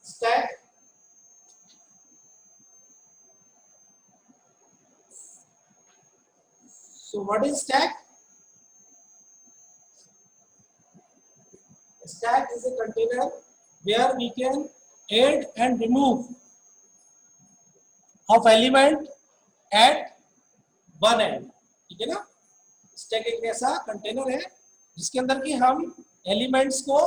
stack. So what is stack? Stack is a container where we can add and remove of element at one end. ठीक है ना? Stack एक ऐसा container है जिसके अंदर की हम एलिमेंट्स को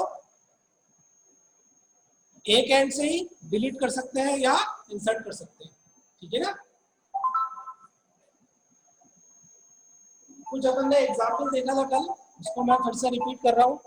एक एंड से ही डिलीट कर सकते हैं या इंसर्ट कर सकते हैं. ठीक है ना? कुछ अपन ने एग्जाम्पल देखा था कल, उसको मैं फिर से रिपीट कर रहा हूं.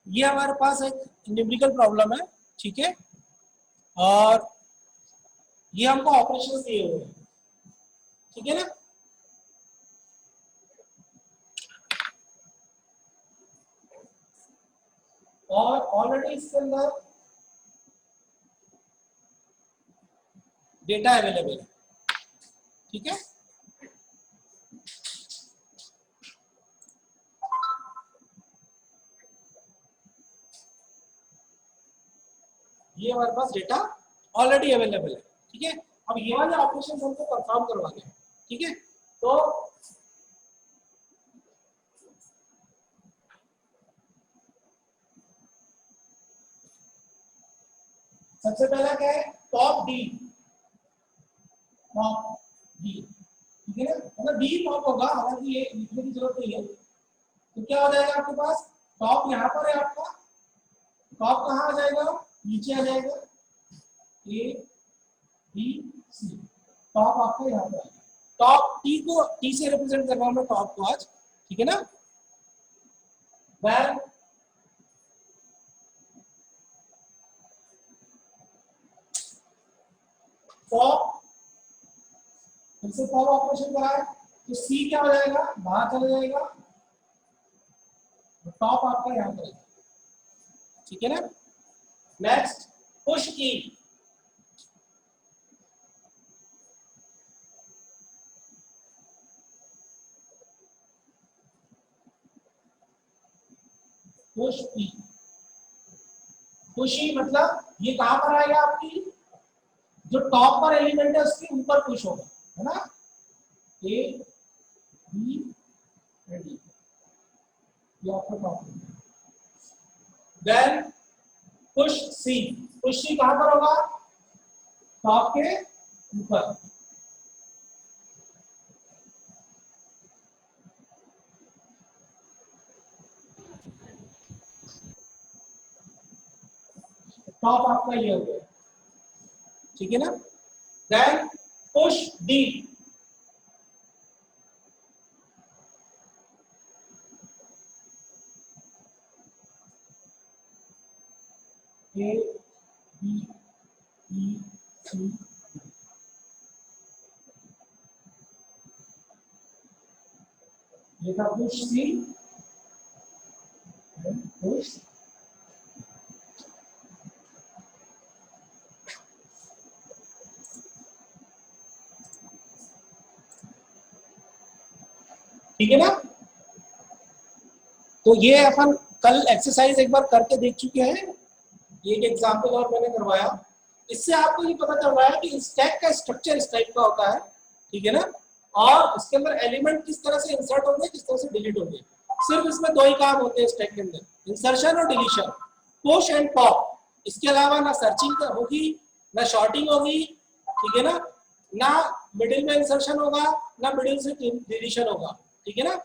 ये हमारे पास एक न्यूमेरिकल प्रॉब्लम है. ठीक है, और ये हमको ऑपरेशन दिए हुए हैं. ठीक है ना? और ऑलरेडी इसके अंदर डेटा अवेलेबल है. ठीक है, ये हमारे पास डेटा ऑलरेडी अवेलेबल है. ठीक है, अब ये वाले ऑपरेशन हमको परफॉर्म करवाने हैं. ठीक है, तो सबसे पहला क्या है? Top D. Top D. ठीक है ना? मतलब डी टॉप होगा, हालांकि ये लिखने की जरूरत नहीं है. तो क्या हो जाएगा आपके पास? टॉप यहाँ पर है आपका. टॉप कहाँ आ जाएगा? नीचे आ जाएगा. A B C. टॉप आपका यहाँ पर. टॉप टी को टी से रिप्रेजेंट कर रहा हूँ मैं टॉप को आज. ठीक है ना? वैन टॉप, फिर से टॉप ऑपरेशन कराए तो सी क्या हो जाएगा? बाहर चला जाएगा. टॉप आपका यहाँ पर. ठीक है ना? नेक्स्ट पुश की. पुश की. पुशी मतलब ये कहां पर आएगा? आपकी जो टॉप पर एलिमेंट है उसके ऊपर पुश होगा, है ना? ए बी डी, ये आपका टॉप. देन पुश सी. पुश सी कहां पर होगा? टॉप के ऊपर. टॉप आपका ये हो गया. ठीक है ना? Then push D. A B E C. ये था पुश सी. पुश ठीक है ना? तो ये अपन कल एक्सरसाइज एक बार करके देख चुके हैं. एक एग्जांपल और मैंने करवाया. इससे आपको ये पता चल रहा है कि स्टैक का स्ट्रक्चर इस टाइप का होता है. ठीक है ना? और इसके अंदर एलिमेंट किस तरह से इंसर्ट होंगे, किस तरह से डिलीट होंगे. सिर्फ इसमें दो ही काम होते हैं स्टैक के अंदर, इंसर्शन और डिलीशन. पुश एंड पॉप, इसके अलावा ना सर्चिंग होगी ना शॉर्टिंग होगी, ठीक है ना, ना मिडिल में इंसर्शन होगा ना मिडिल से डिलीशन होगा, ठीक है ना,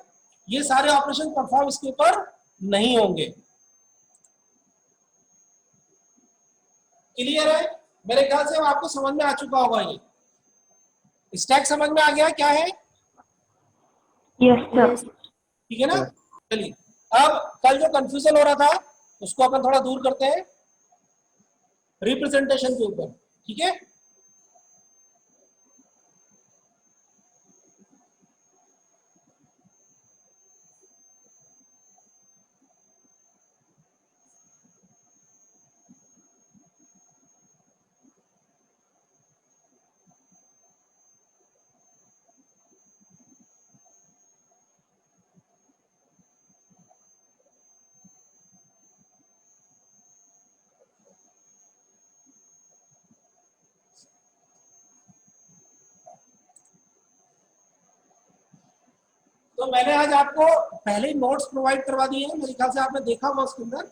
ये सारे ऑपरेशन परफॉर्म इसके ऊपर नहीं होंगे। क्लियर है? मेरे ख्याल से आपको समझ में आ चुका होगा। ये स्टैक समझ में आ गया क्या है? Yes sir. ठीक है ना। चलिए अब कल जो कंफ्यूजन हो रहा था उसको अपन थोड़ा दूर करते हैं रिप्रेजेंटेशन के ऊपर, ठीक है। तो मैंने आज आपको पहले ही नोट्स प्रोवाइड करवा दिए हैं, मेरे ख्याल से आपने देखा होगा उसके अंदर।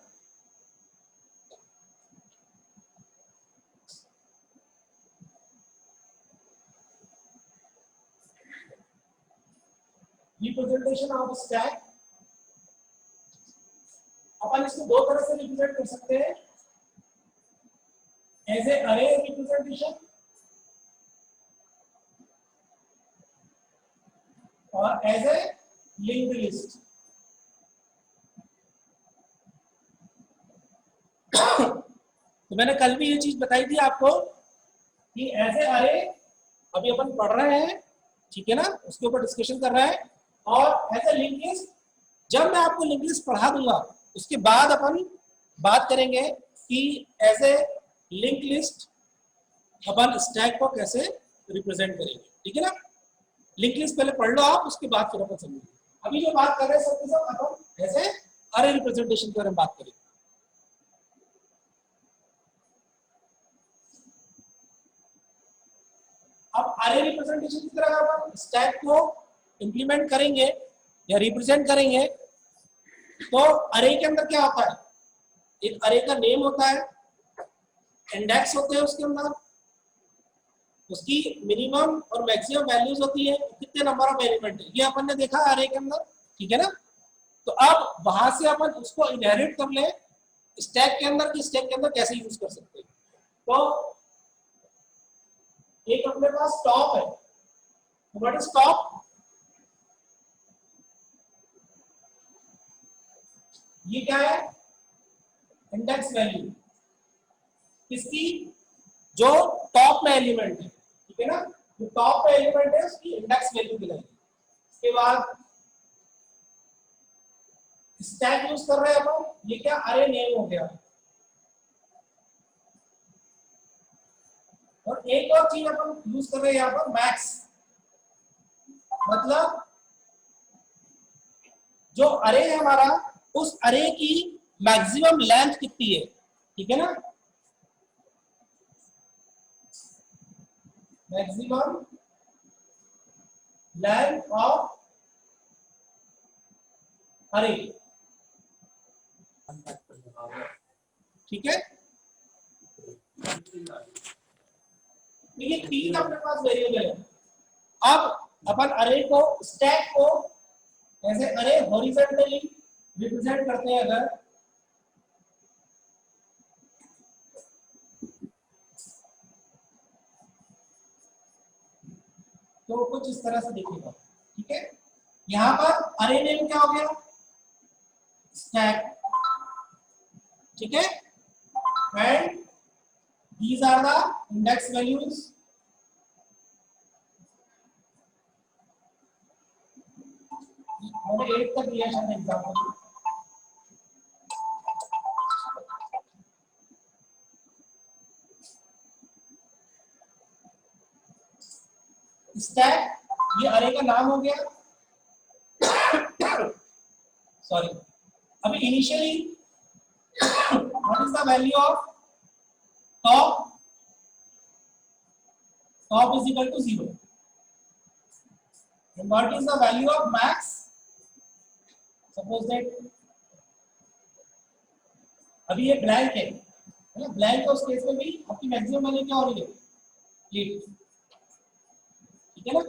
रिप्रेजेंटेशन ऑफ स्टैक, अपन इसको दो तरह से रिप्रेजेंट कर सकते हैं, एज ए अरे रिप्रेजेंटेशन और एज ए लिंक्ड लिस्ट। तो मैंने कल भी ये चीज बताई थी आपको कि एज ए अरे अभी अपन पढ़ रहे हैं, ठीक है ना, उसके ऊपर डिस्कशन कर रहे हैं, और एज ए लिंक लिस्ट जब मैं आपको लिंक लिस्ट पढ़ा दूंगा उसके बाद अपन बात करेंगे कि एज ए लिंक लिस्ट अपन स्टैक को कैसे रिप्रेजेंट करेंगे, ठीक है ना। लिंक लिस्ट पहले पढ़ लो आप, उसके बाद फिर अपन समझेंगे। अभी जो बात कर रहे हैं सबके सब अपन एज ए अरे रिप्रेजेंटेशन के बारे में बात करेंगे। अब अरे रिप्रेजेंटेशन की तरह अपन स्टैक को इंप्लीमेंट करेंगे या रिप्रेजेंट करेंगे तो अरे के अंदर क्या होता है, एक अरे का नेम होता है, इंडेक्स होते हैं उसके अंदर, उसकी मिनिमम और मैक्सिमम वैल्यूज होती है, कितने नंबर ऑफ एलिमेंट है ये अपन ने देखा अरे के अंदर, ठीक है ना। तो अब वहां से अपन उसको इनहेरिट कर ले स्टैक के अंदर कि स्टैक के अंदर कैसे यूज कर सकते हैं। तो एक अपने पास टॉप है, व्हाट इज टॉप, ये क्या है, इंडेक्स वैल्यू किसकी, जो टॉप में एलिमेंट है, ठीक है ना, जो टॉप में एलिमेंट है उसकी इंडेक्स वैल्यू दिलाएगी। इसके बाद स्टैक यूज कर रहे हैं अपन, ये क्या अरे नेम हो गया। और एक और चीज अपन यूज कर रहे हैं यहाँ पर मैक्स, मतलब जो अरे है हमारा उस अरे की मैक्सिमम लेंथ कितनी है, ठीक है ना, मैक्सिमम लेंथ ऑफ अरे, ठीक है। ये तीन अपने पास वेरिएबल है। अब अपन अरे को स्टैक को ऐसे अरे हॉरिजॉन्टली रिप्रेजेंट करते हैं अगर, तो कुछ इस तरह से दिखेगा, ठीक है। यहाँ पर अरे नेम क्या हो गया, स्टैक, ठीक है, and these are the index values, मैंने 8 तक लिया शायद एग्जांपल। स्टैक ये अरे का नाम हो गया, सॉरी। अभी initially what is the value of top, top is equal to 0 and what is the value of max, suppose that अभी ये ब्लैंक है ना, ब्लैंक है, उस केस में भी आपकी मैक्सिमम वैल्यू क्या हो रही है 8, ठीक है ना।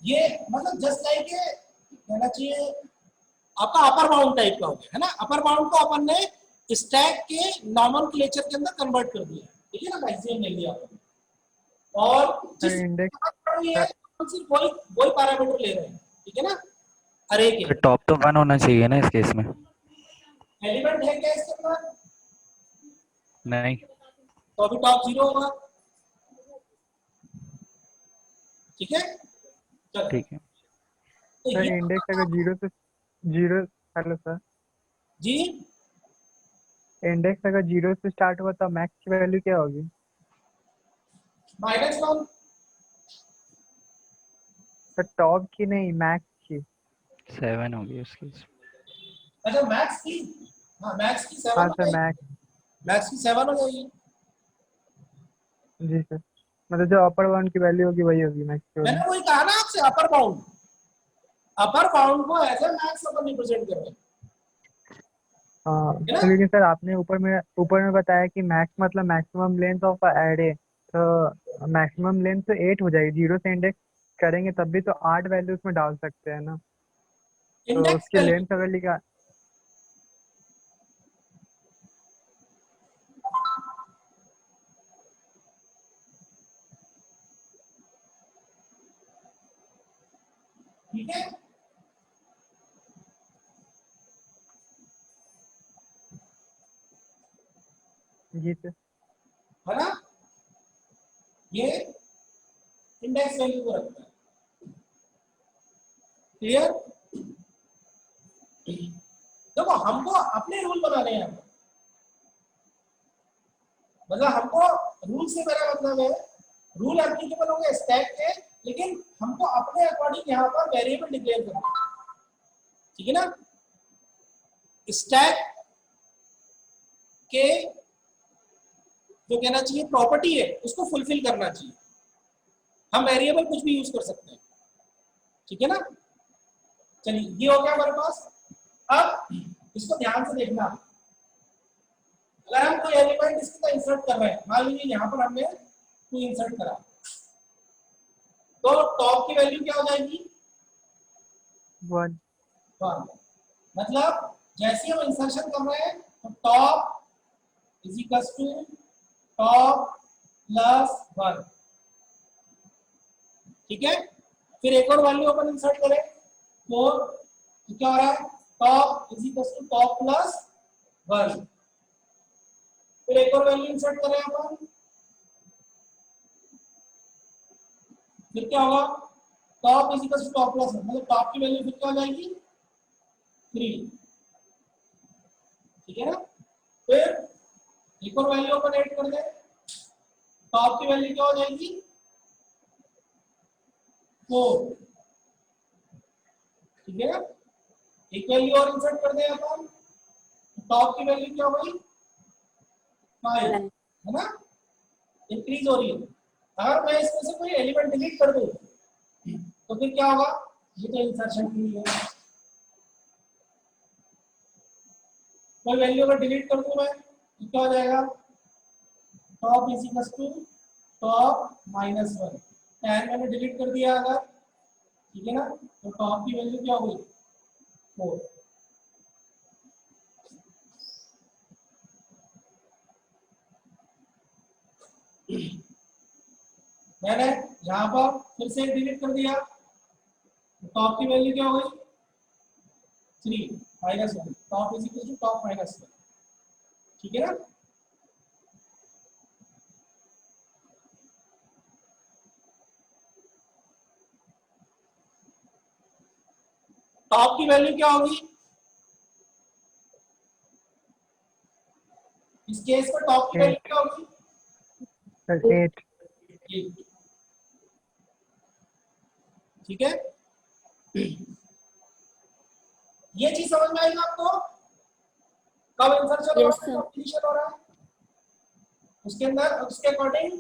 ये मतलब जस्ट लाइक कहना चाहिए आपका अपर बाउंड टाइप का हो गया है ना। अपर बाउंड को अपन ने स्टैक के नॉमेनक्लेचर के अंदर कन्वर्ट कर दिया, ठीक है ना, मैक्सिमम ले लिया अपन, और जिस इंडेक्स सिर्फ वही वही पैरामीटर ले रहे हैं, ठीक है ना, अरे के टॉप तो 1 होना चाहिए ना इस केस में। एलिमेंट है क्या इसके अंदर, नहीं, तो अभी टॉप 0 होगा, ठीक है। चलो ठीक है तो सर ये इंडेक्स अगर जीरो हेलो सर, जी इंडेक्स अगर 0 से स्टार्ट हुआ तो मैक्स की वैल्यू क्या होगी? -1 सर टॉप की नहीं, मैक्स की। 7 होगी इस केस। अच्छा मैक्स की, हाँ मैक्स की 7 हाँ हो सर जाएगी, मैक्स, मैक्स की 7 हो जाएगी। जी सर, मतलब जो अपर बाउंड की वैल्यू होगी वही होगी मैक्स की वैल्यू। मैंने वही कहा ना आपसे, अपर बाउंड को एज ए मैक्स अपन रिप्रेजेंट कर रहे हैं, हाँ है ना। तो लेकिन सर आपने ऊपर में बताया कि मैक्स मतलब मैक्सिमम लेंथ ऑफ एरे, तो मैक्सिमम लेंथ तो 8 हो जाएगी, 0 से इंडेक्स करेंगे तब भी तो 8 वैल्यू उसमें डाल सकते हैं ना, तो इंडेक्स उसकी वैल्यू लेंथ अगर लिखा। ठीक है, जी सर, है ना, ये इंडेक्स वैल्यू को रखता है, क्लियर। देखो हमको अपने रूल बनाने हैं, मतलब हमको रूल से मेरा मतलब है रूल एप्लीकेबल होंगे स्टैक के, लेकिन हमको अपने अकॉर्डिंग यहाँ पर वेरिएबल डिक्लेयर करना है, ठीक है ना। स्टैक के जो कहना चाहिए प्रॉपर्टी है उसको फुलफिल करना चाहिए, हम वेरिएबल कुछ भी यूज कर सकते हैं, ठीक है ना। चलिए ये हो गया हमारे पास। अब इसको ध्यान से देखना, अगर हम कोई एलिमेंट इसके अंदर इंसर्ट कर रहे हैं, मान लीजिए यहाँ पर हमने कोई इंसर्ट करा, तो टॉप की वैल्यू क्या हो जाएगी 1। 1, मतलब जैसे हम इंसर्शन कर रहे हैं तो top is equal to top plus 1, ठीक है। फिर एक और वैल्यू अपन इंसर्ट करें 4, तो क्या हो रहा है top is equal to top plus 1, फिर एक और वैल्यू इंसर्ट करें अपन, फिर क्या होगा top is equal to top plus 1, मतलब टॉप की वैल्यू फिर क्या हो जाएगी 3, ठीक है ना। फिर एक और वैल्यू अपन ऐड कर दें, टॉप की वैल्यू क्या हो जाएगी 4, ठीक है ना। एक वैल्यू और इंसर्ट कर दें अपन, टॉप की वैल्यू क्या हो गई 5, है ना, इंक्रीज हो रही है। अगर मैं इसमें से कोई एलिमेंट डिलीट कर दूं तो फिर क्या होगा, ये तो इंसर्शन की है, कोई वैल्यू अगर डिलीट कर दूं मैं तो क्या हो जाएगा top is equal to top -1, 10 मैंने डिलीट कर दिया अगर, ठीक है ना, तो टॉप की वैल्यू क्या हुई 4, मैंने यहाँ पर फिर से डिलीट कर दिया तो टॉप की वैल्यू क्या हो गई 3 -1, top is equal to top -1, ठीक है ना। टॉप की वैल्यू क्या होगी इस केस में, टॉप की वैल्यू 8 क्या होगी सर, 8। 8, ठीक है। ये चीज समझ में आएगा आपको, कब इंसर्शन हो Yes, रहा है sir. कब डिलीशन हो रहा है, उसके अंदर उसके अकॉर्डिंग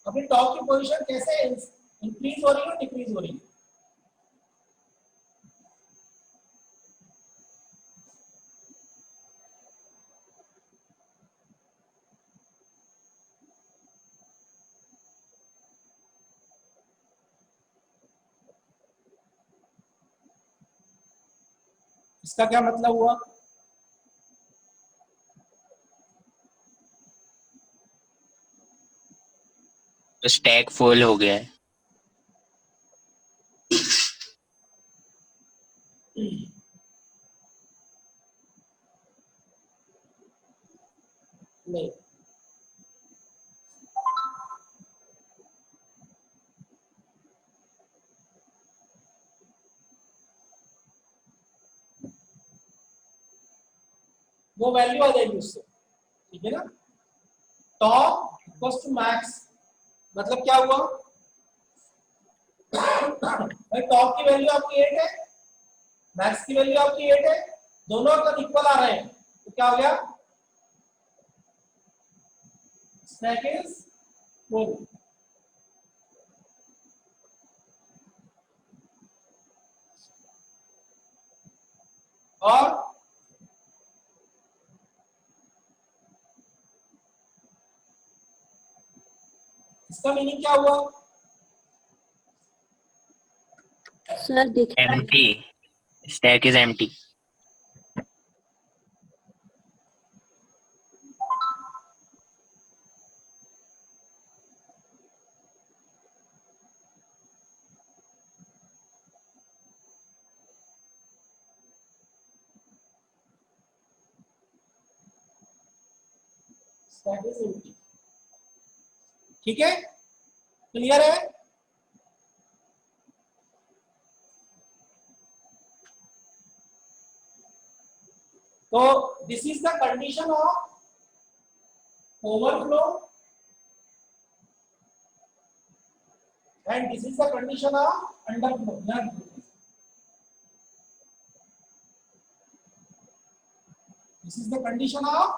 अपनी टॉप की पोजीशन कैसे इंक्रीज हो रही है डिक्रीज हो रही है? इसका क्या मतलब हुआ? तो स्टैक फुल हो गया है। नहीं, वो वैल्यू आ जाएगी उससे, ठीक है ना। टॉप इक्वल्स टू मैक्स मतलब क्या हुआ भाई? टॉप की वैल्यू आपकी 8 है, मैक्स की वैल्यू आपकी 8 है, दोनों अगर इक्वल आ रहे हैं तो क्या हो गया? Stack is full. और इसका मीनिंग क्या हुआ? सर दिख empty, stack is empty. Stack is empty, ठीक है, क्लियर है? तो this is the condition of overflow and this is the condition of underflow. This is the condition of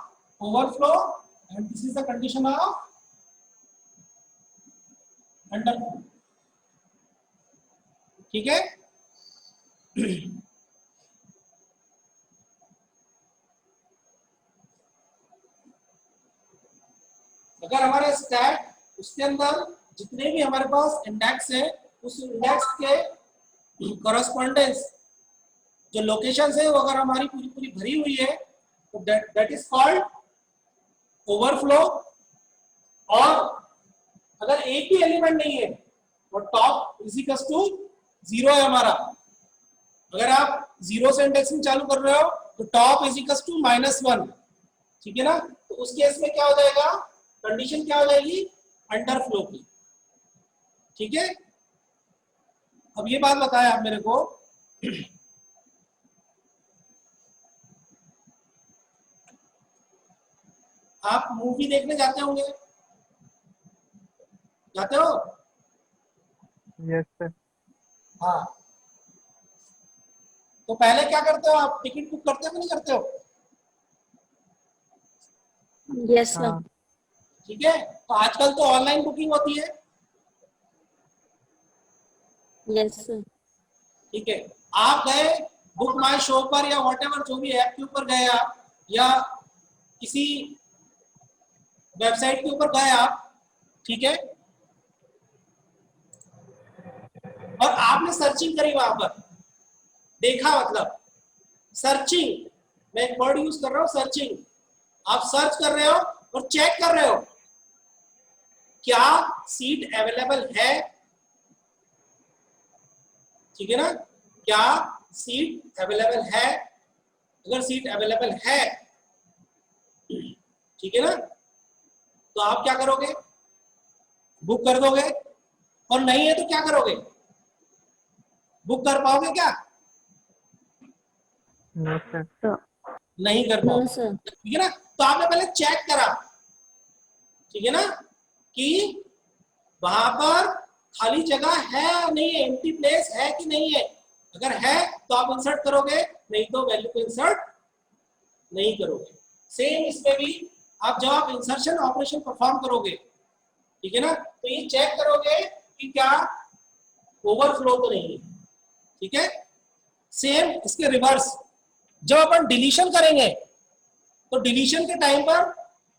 overflow and this is the condition of underflow. ठीक है? अगर हमारे stack उसके अंदर जितने भी हमारे पास इंडेक्स है उस इंडेक्स के कॉरेस्पॉन्डेंस जो लोकेशन है वो अगर हमारी पूरी पूरी भरी हुई है तो दैट इज कॉल्ड ओवरफ्लो। और अगर एक भी एलिमेंट नहीं है और टॉप इज इक्वल टू 0 है हमारा, अगर आप 0 से इंडेक्सिंग चालू कर रहे हो तो टॉप इज इक्वल टू -1, ठीक है ना। तो उस केस में क्या हो जाएगा? कंडीशन क्या हो जाएगी? अंडरफ्लो की, ठीक है। अब ये बात बताया आप मेरे को, आप मूवी देखने जाते होंगे, जाते हो? Yes sir. हाँ, तो पहले क्या करते हो आप? टिकट बुक करते हो कि नहीं करते हो? Yes sir. हाँ ठीक है, तो आजकल तो ऑनलाइन बुकिंग होती है, यस सर। ठीक है। आप गए बुक माई शो पर या व्हाटएवर जो भी ऐप के ऊपर गए आप या किसी वेबसाइट के ऊपर गए आप, ठीक है, और आपने सर्चिंग करी वहां पर, देखा, मतलब सर्चिंग, मैं एक वर्ड यूज कर रहा हूं सर्चिंग। आप सर्च कर रहे हो और चेक कर रहे हो क्या सीट अवेलेबल है, ठीक है ना, क्या सीट अवेलेबल है। अगर सीट अवेलेबल है, ठीक है ना, तो आप क्या करोगे? बुक कर दोगे। और नहीं है तो क्या करोगे? बुक कर पाओगे क्या? No sir. नहीं कर नो पाओगे, सर। ठीक है ना। तो आपने पहले चेक करा, ठीक है ना, कि वहां पर खाली जगह है या नहीं है, एम्प्टी प्लेस है कि नहीं है। अगर है तो आप इंसर्ट करोगे, नहीं तो वैल्यू को इंसर्ट नहीं करोगे। सेम इसमें भी आप जब आप इंसर्शन ऑपरेशन परफॉर्म करोगे ठीक है ना। तो ये चेक करोगे कि क्या ओवरफ्लो तो नहीं है, ठीक है। सेम इसके रिवर्स, जब अपन डिलीशन करेंगे तो डिलीशन के टाइम पर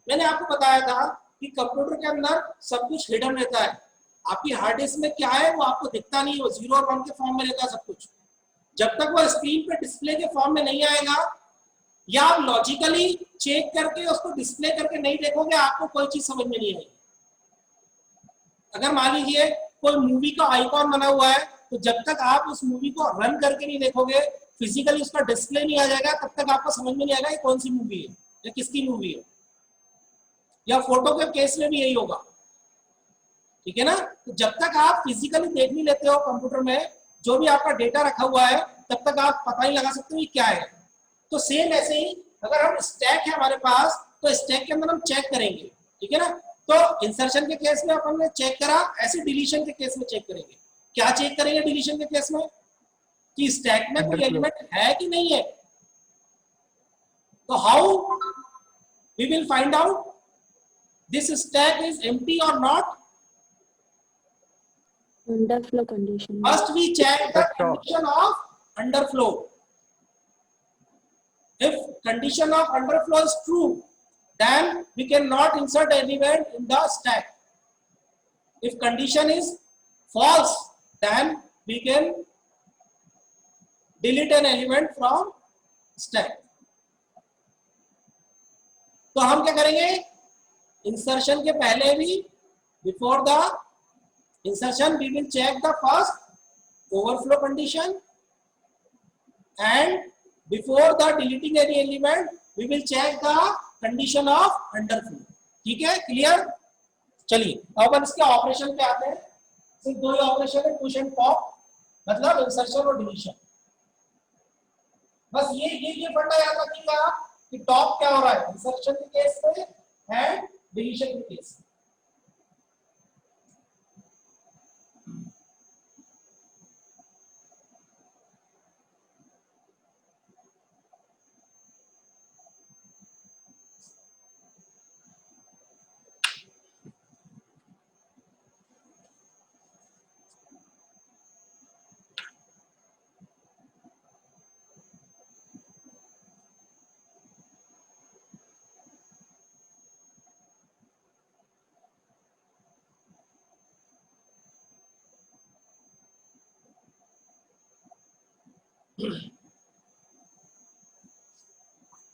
मैंने आपको बताया था कि कंप्यूटर के अंदर सब कुछ हिडन रहता है। आपकी हार्ड डिस्क में क्या है वो आपको दिखता नहीं है, वो 0 और 1 के फॉर्म में रहता है सब कुछ। जब तक वो स्क्रीन पे डिस्प्ले के फॉर्म में नहीं आएगा या आप लॉजिकली चेक करके उसको डिस्प्ले करके नहीं देखोगे, आपको कोई चीज समझ में नहीं आएगी। अगर मान लीजिए कोई मूवी का आइकॉन बना हुआ है, तो जब तक आप उस मूवी को रन करके नहीं देखोगे, फिजिकली उसका डिस्प्ले नहीं आ जाएगा, तब तक आपको समझ में नहीं आएगा ये कौन सी मूवी है या किसकी मूवी है। या फोटो के केस में भी यही होगा, ठीक है ना। तो जब तक आप फिजिकली देख नहीं लेते हो कंप्यूटर में जो भी आपका डेटा रखा हुआ है, तब तक आप पता नहीं लगा सकते हो ये क्या है। तो सेम ऐसे ही अगर हम स्टैक है हमारे पास, तो स्टैक के अंदर हम चेक करेंगे, ठीक है ना। तो इंसर्शन के केस में अपन ने चेक करा, ऐसे डिलीशन के केस में चेक करेंगे। क्या चेक करेंगे डिलीशन के केस में? कि स्टैक में कोई एलिमेंट है कि नहीं है। तो how we will find out this stack is empty और not? Underflow condition. First we check the condition of underflow. If condition of underflow is true, then we cannot insert element in the stack. If condition is false, then we can delete an element from stack. तो हम क्या करेंगे? Insertion के पहले भी, before the insertion we will check the first overflow condition, and before the deleting any element we will check the condition of underflow. ठीक है, clear? चलिए अब इसके ऑपरेशन पे आते हैं। सिर्फ दो ही ऑपरेशन है, पुश एंड पॉप, मतलब इंसर्शन और डिलीशन। बस ये फंडा याद रखिएगा कि टॉप क्या हो रहा है इंसर्शन के केस में एंड डिलीशन के केस में।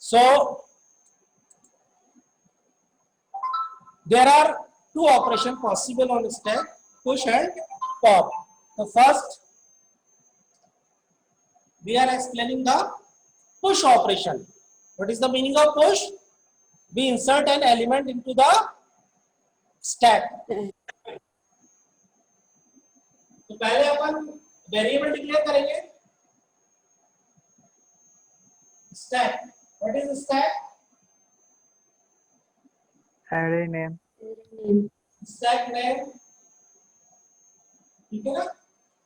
So there are two operations possible on stack, push and pop. The first we are explaining the push operation. What is the meaning of push? We insert an element into the stack. तो पहले अपन variable declare करेंगे stack. What is stack? array name. Name. Stack name, ठीक है ना।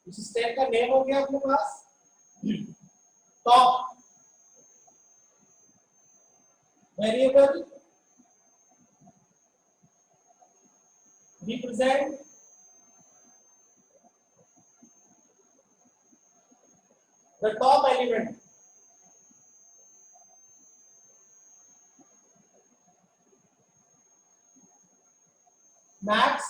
इस stack का name हो गया अपने पास top variable represent the top element. max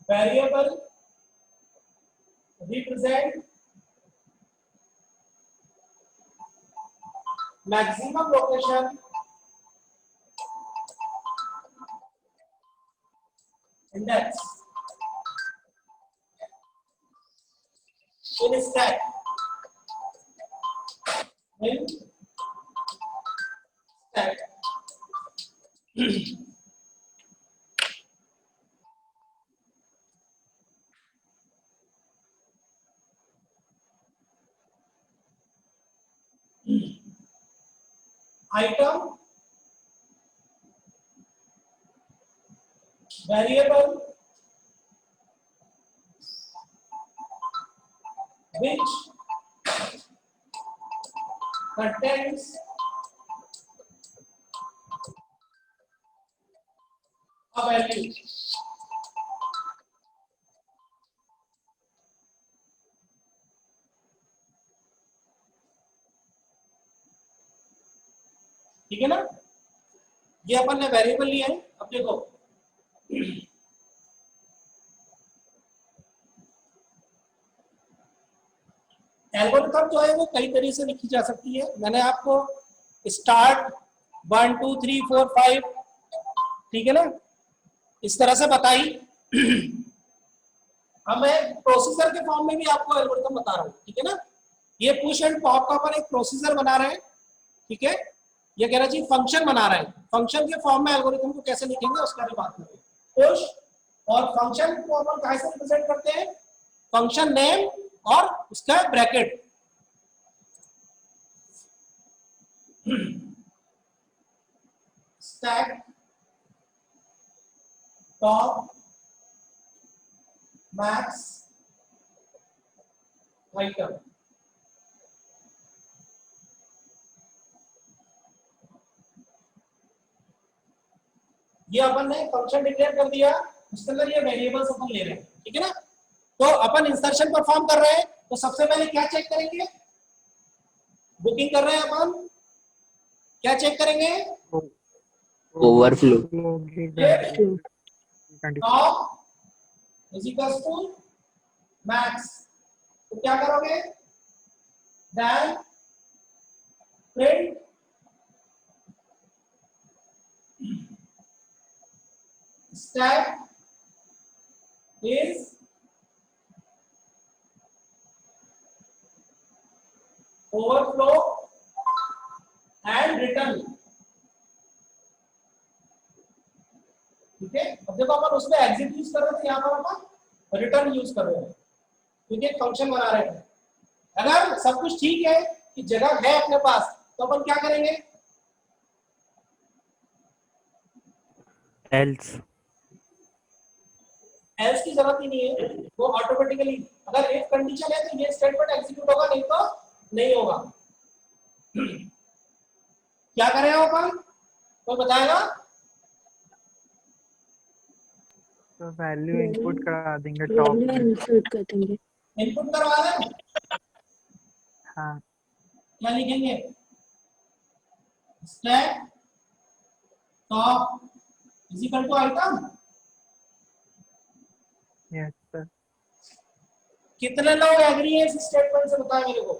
variable represent maximum location index in stack in item, variable which contains a value. ठीक है ना, ये अपन ने वेरिएबल लिया है। अब देखो एल्गोरिथम जो है वो कई तरीके से लिखी जा सकती है। मैंने आपको स्टार्ट 1 2 3 4 5 ठीक है ना इस तरह से बताई। अब मैं प्रोसीजर के फॉर्म में भी आपको एल्गोरिथम बता रहा हूँ। ठीक है ना, ये पुश एंड पॉप का अपन एक प्रोसीजर बना रहे हैं। ठीक है, ये कह रहा जी फंक्शन बना रहे हैं। फंक्शन के फॉर्म में एल्गोरिथम को कैसे लिखेंगे उसका भी बात करेंगे। पुश और फंक्शन को अपन कैसे रिप्रेजेंट करते हैं, फंक्शन नेम और उसका bracket. Stack top max item. ये अपन ने फंक्शन डिक्लेयर कर दिया, उसके अंदर ये वेरिएबल्स अपन ले रहे हैं। ठीक है ना, तो अपन इंसर्शन परफॉर्म कर रहे हैं। तो सबसे पहले क्या चेक करेंगे, बुकिंग कर रहे हैं अपन, क्या चेक करेंगे, overflow top is equal to max. तो क्या करोगे, then print stack is overflow and return। ठीक है, अब देखो अपन उसमें एग्जिट यूज कर रहे थे, यहाँ पर अपन रिटर्न यूज कर रहे हैं क्योंकि एक फंक्शन बना रहे हैं। अगर सब कुछ ठीक है कि जगह है अपने पास तो अपन क्या करेंगे, एल्स एल्स की जरूरत ही नहीं है, वो ऑटोमेटिकली अगर एक कंडीशन है तो ये स्टेटमेंट एग्जीक्यूट होगा, नहीं तो नहीं होगा। क्या करें अपन, तो बताएगा, तो वैल्यू इनपुट करा देंगे टॉप वैल्यू में। इंसर्ट कर देंगे। इनपुट करवा दें। हाँ क्या लिखेंगे, stack top is equal to item. Yes sir. कितने लोग एग्री हैं इस स्टेटमेंट से, बताएं मेरे को।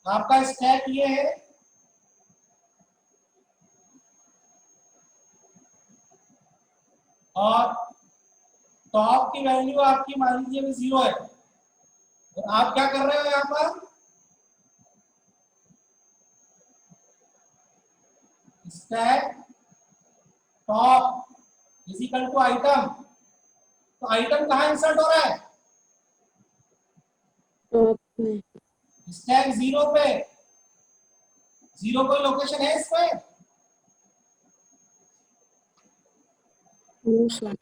आपका स्टैक ये है और टॉप की वैल्यू आपकी मान लीजिए 0 है, तो आप क्या कर रहे हो यहाँ पर, stack top is equal to item. तो आइटम कहाँ इंसर्ट हो रहा है, टॉप में स्टैक 0 पे। 0 कोई लोकेशन है इसमें, नो सर।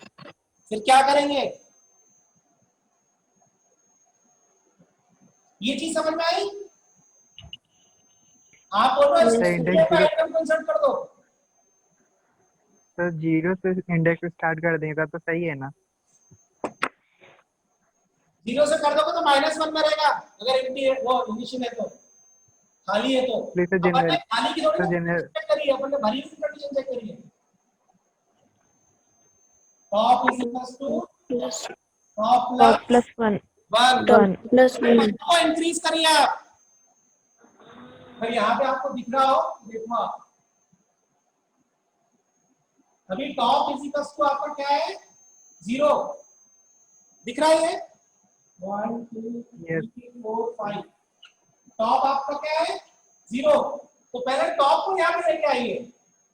फिर क्या करेंगे, ये चीज समझ में आई। आप बोल रहे हो सर, इसको इंडेक्स आइटम को इंसर्ट कर दो, तो 0 से इंडेक्स स्टार्ट कर देगा तो सही है ना। 0 से कर दोगे तो -1 में रहेगा, अगर एम्प्टी है वो इनिशियल है तो, खाली है तो। प्लीज अपन ने जनरल खाली की थोड़ी तो जनरल चेक करी है, अपन ने भरी हुई कंडीशन चेक करी है। Top is equal two plus top top plus +1 1 top 1 plus 1 को इंक्रीज करिए आप। फिर यहाँ पे आपको दिख रहा हो, देखो आप अभी टॉप इज इक्वल टू आपका क्या है 0 दिख रहा है, 1 2 Yes. 3 4 5 टॉप आपका क्या है 0 तो पहले टॉप को यहाँ पे लेके आइए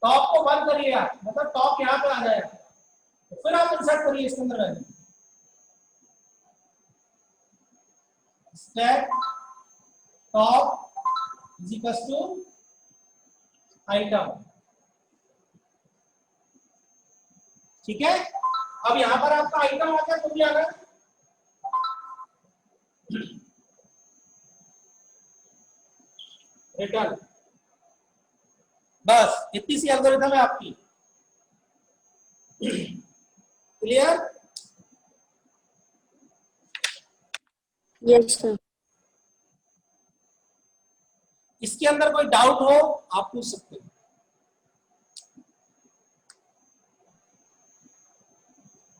टॉप को 1 करिए आप मतलब टॉप यहाँ पे आ जाएगा तो फिर आप इंसर्ट करिए इसके अंदर value stack top is equal to item ठीक है अब यहां पर आपका आइटम आ गया तो भी आ गया रिटर्न बस इतनी सी एल्गोरिथम है आपकी क्लियर Yes, sir. इसके अंदर कोई डाउट हो आप पूछ सकते हो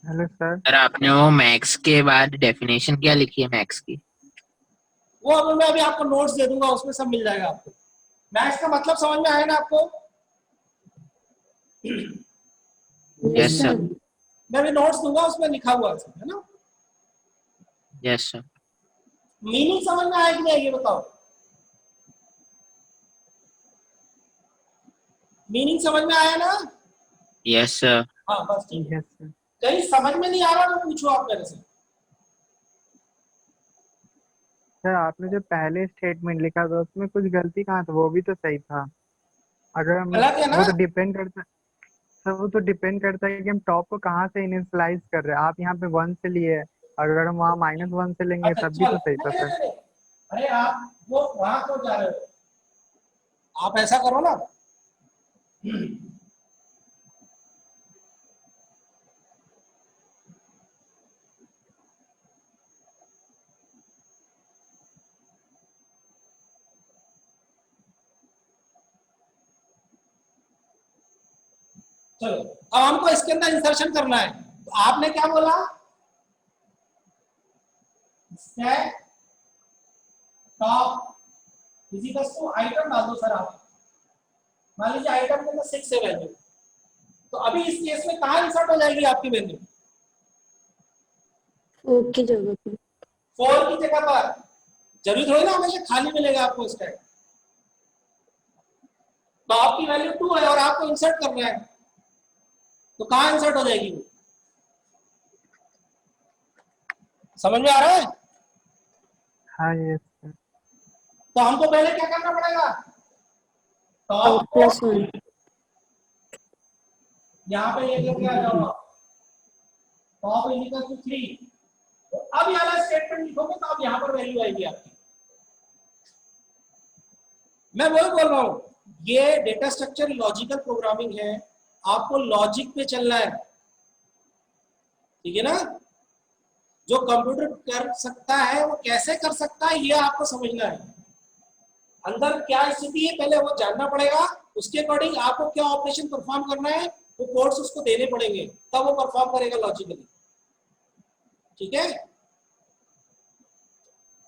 हेलो सर। सर आपने वो मैक्स के बाद डेफिनेशन क्या लिखी है मैक्स की? वो अभी मैं अभी आपको नोट्स दे दूंगा उसमें सब मिल जाएगा आपको मैथ्स का मतलब समझ में आया ना आपको Yes, sir. मैं भी नोट्स दूंगा उसमें लिखा हुआ है ना यस सर। मीनिंग समझ में आया कि नहीं ये बताओ मीनिंग समझ में आया ना यस सर। हाँ बस ठीक है यस सर। कहीं समझ में नहीं आ रहा तो पूछो आप मेरे से सर आपने जो पहले स्टेटमेंट लिखा था उसमें कुछ गलती कहाँ था, वो भी तो सही था। अगर हम गलत है ना वो तो डिपेंड करता सर, वो तो डिपेंड करता है कि हम टॉप को कहाँ से इनिशियलाइज कर रहे हैं। आप यहाँ पे 1 से लिए हैं, अगर हम वहाँ -1 से लेंगे अच्छा तब भी चल तो सही था नहीं, सर। नहीं, नहीं, अरे आप वो वहां क्यों जा रहे हो आप ऐसा करो ना चलो अब हमको इसके अंदर इंसर्शन करना है तो आपने क्या बोला stack top is equal to item डाल दो सर आप मान लीजिए आइटम के अंदर 6 है वैल्यू तो अभी इस केस में कहाँ इंसर्ट हो जाएगी आपकी वैल्यू 4 की जगह पे 4 की जगह पर जरूरी थोड़ी ना हमेशा खाली मिलेगा आपको स्टैक तो आपकी वैल्यू 2 है और आपको इंसर्ट करना है तो कहाँ इंसर्ट हो जाएगी वो समझ में आ रहा है हाँ यस सर। तो हमको पहले क्या करना पड़ेगा टॉप को +1 यहाँ पे ये क्या आ जाओ टॉप इज इक्वल टू 3 तो अब ये वाला स्टेटमेंट लिखोगे तो अब यहाँ पर वैल्यू आएगी आपकी मैं वही बोल रहा हूँ ये डेटा स्ट्रक्चर लॉजिकल प्रोग्रामिंग है आपको लॉजिक पे चलना है ठीक है ना जो कंप्यूटर कर सकता है वो कैसे कर सकता है ये आपको समझना है अंदर क्या स्थिति है पहले वो जानना पड़ेगा उसके अकॉर्डिंग आपको क्या ऑपरेशन परफॉर्म करना है वो कोड्स उसको देने पड़ेंगे तब वो परफॉर्म करेगा लॉजिकली ठीक है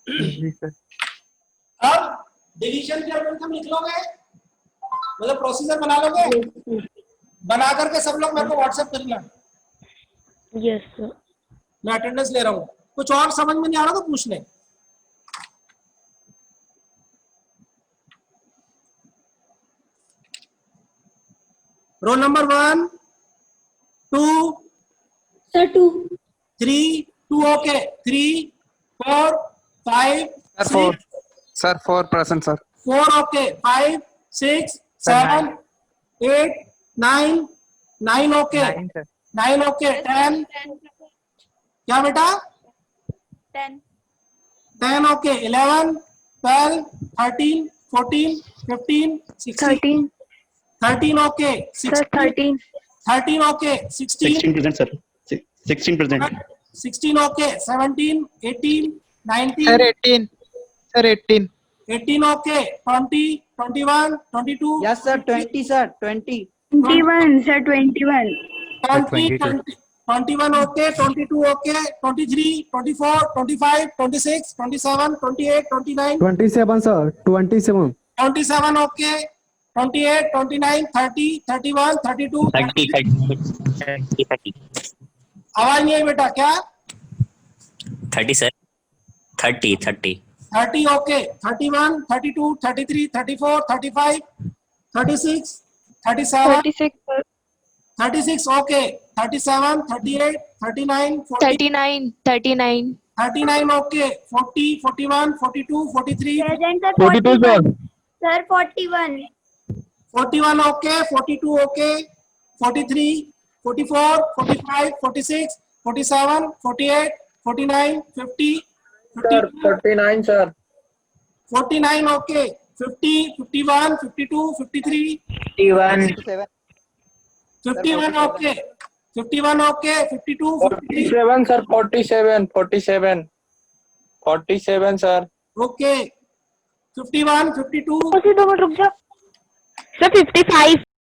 जी सर। अब डिवीजन के एल्गोरिथम लिख लोगे मतलब प्रोसीजर बना लोगे बना करके सब लोग मेरे को व्हाट्सएप करना Yes, sir. मैं अटेंडेंस ले रहा हूँ कुछ और समझ में नहीं आ रहा तो पूछ ले roll number 1 2 Sir, 2. 3 2 okay 3 4 5 Sir, 4. 6 Sir, 4%, sir. 4 okay 5 6 7 8 9 9 okay 9 sir. 9 okay 10 क्या बेटा 10 10 okay 11 12 13 14 15 16 13. 13 okay Sir, 13. 13 okay 16 16%, sir. 16%. 16 okay 17 18 19 Sir, 18. Sir, 18. 18 okay 20 21 22 Yes, sir. 20, sir. 20. 21, sir, 21. 20 21 okay 22 okay 23 24 25 26 27 28 29 27 sir 27 27 okay 28 29 30 31 32 30 आवाज नहीं आई बेटा क्या 30 sir 30, 30. 30 okay, 31, 32, 33, 34, 35, 36, 37, 36, sir. 36 okay, 37, 38, 39, 40, 39, 39. 39 okay, 40, 41, 42, 43, Present, sir. 42 sir. Sir, 41. 41 okay, 42 okay, 43, 44, 45, 46, 47, 48, 49, 50, 51, 39 sir. 49 okay, 50, 51, 52, 53, 51. 51 okay, 51 okay, 52, 53 47 sir. 47 sir. okay, 51, 52, उसी 2 minute रुक जा. Sir, 55.